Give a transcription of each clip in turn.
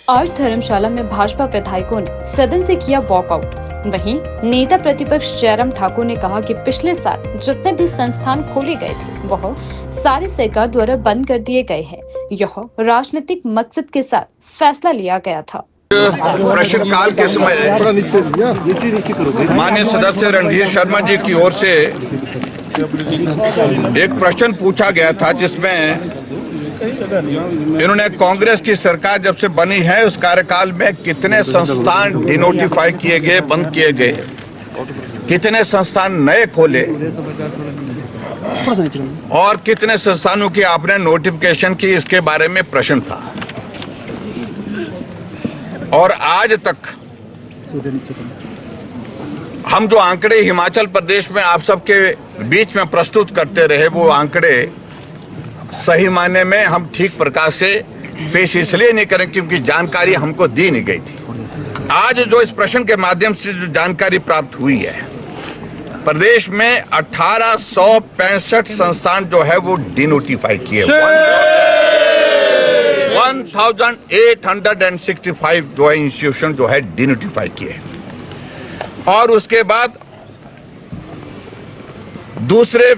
आज धर्मशाला में भाजपा विधायकों ने सदन से किया वॉकआउट। वहीं नेता प्रतिपक्ष जयराम ठाकुर ने कहा कि पिछले साल जितने भी संस्थान खोले गए थे वह सारे सरकार द्वारा बंद कर दिए गए हैं। यह राजनीतिक मकसद के साथ फैसला लिया गया था। प्रश्नकाल के समय माननीय सदस्य रणधीर शर्मा जी की ओर से एक प्रश्न पूछा गया था, जिसमें इन्होंने कांग्रेस की सरकार जब से बनी है उस कार्यकाल में कितने संस्थान डिनोटिफाई किए गए, बंद किए गए, कितने संस्थान नए खोले और कितने संस्थानों की आपने नोटिफिकेशन की, इसके बारे में प्रश्न था। और आज तक हम जो आंकड़े हिमाचल प्रदेश में आप सबके बीच में प्रस्तुत करते रहे, वो आंकड़े सही मायने में हम ठीक प्रकार से पेश इसलिए नहीं करें क्योंकि जानकारी हमको दी नहीं गई थी। आज जो इस प्रश्न के माध्यम से जो जानकारी प्राप्त हुई है, प्रदेश में 1865 संस्थान जो है वो डिनोटिफाई किए, 1865 जो है इंस्टीट्यूशन जो है डिनोटिफाई किए। और उसके बाद दूसरे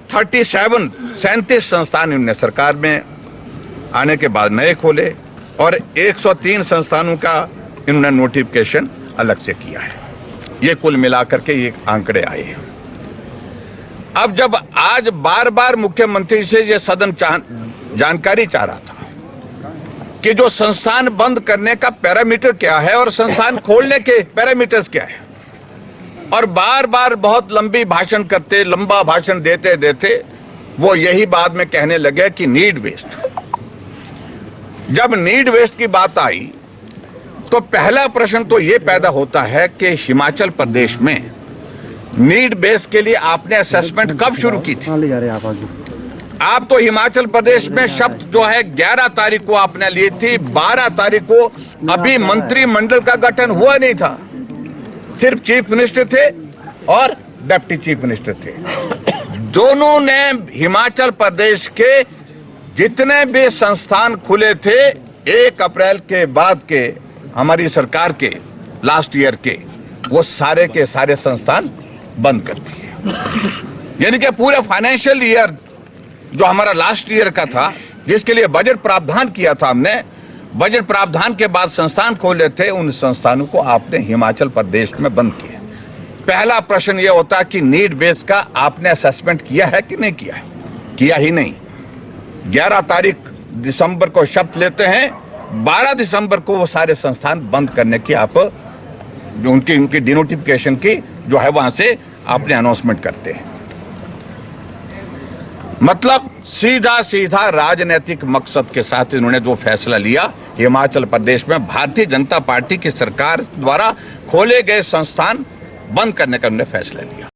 37 संस्थान इन्होंने सरकार में आने के बाद नए खोले और 103 संस्थानों का इन्होंने नोटिफिकेशन अलग से किया है। ये कुल मिलाकर के ये आंकड़े आए हैं। अब जब आज बार बार मुख्यमंत्री से ये सदन जानकारी चाह रहा था कि जो संस्थान बंद करने का पैरामीटर क्या है और संस्थान खोलने के पैरामीटर्स क्या है, और बार बार बहुत लंबा भाषण देते देते वो यही बाद में कहने लगे कि नीड बेस्ड। जब नीड बेस्ड की बात आई तो पहला प्रश्न तो ये पैदा होता है कि हिमाचल प्रदेश में नीड बेस्ड के लिए आपने असेसमेंट कब शुरू की थी? आप तो हिमाचल प्रदेश में शब्द जो है 11 तारीख को आपने ली थी, 12 तारीख को अभी मंत्रिमंडल का गठन हुआ नहीं था, सिर्फ चीफ मिनिस्टर थे और डिप्टी चीफ मिनिस्टर थे। दोनों ने हिमाचल प्रदेश के जितने भी संस्थान खुले थे 1 अप्रैल के बाद के हमारी सरकार के लास्ट ईयर के, वो सारे के सारे संस्थान बंद कर दिए। यानी कि पूरे फाइनेंशियल ईयर जो हमारा लास्ट ईयर का था, जिसके लिए बजट प्रावधान किया था हमने, बजट प्रावधान के बाद संस्थान खोले थे, उन संस्थानों को आपने हिमाचल प्रदेश में बंद किया। पहला प्रश्न यह होता है कि नीड बेस का आपने असेसमेंट किया है कि नहीं किया है? किया ही नहीं। 11 तारीख दिसंबर को शपथ लेते हैं, 12 दिसंबर को वो सारे संस्थान बंद करने की आप उनकी डिनोटिफिकेशन की जो है वहां से आपने अनाउंसमेंट करते हैं। मतलब सीधा राजनीतिक मकसद के साथ इन्होंने जो फैसला लिया, हिमाचल प्रदेश में भारतीय जनता पार्टी की सरकार द्वारा खोले गए संस्थान बंद करने का उन्होंने फैसला लिया।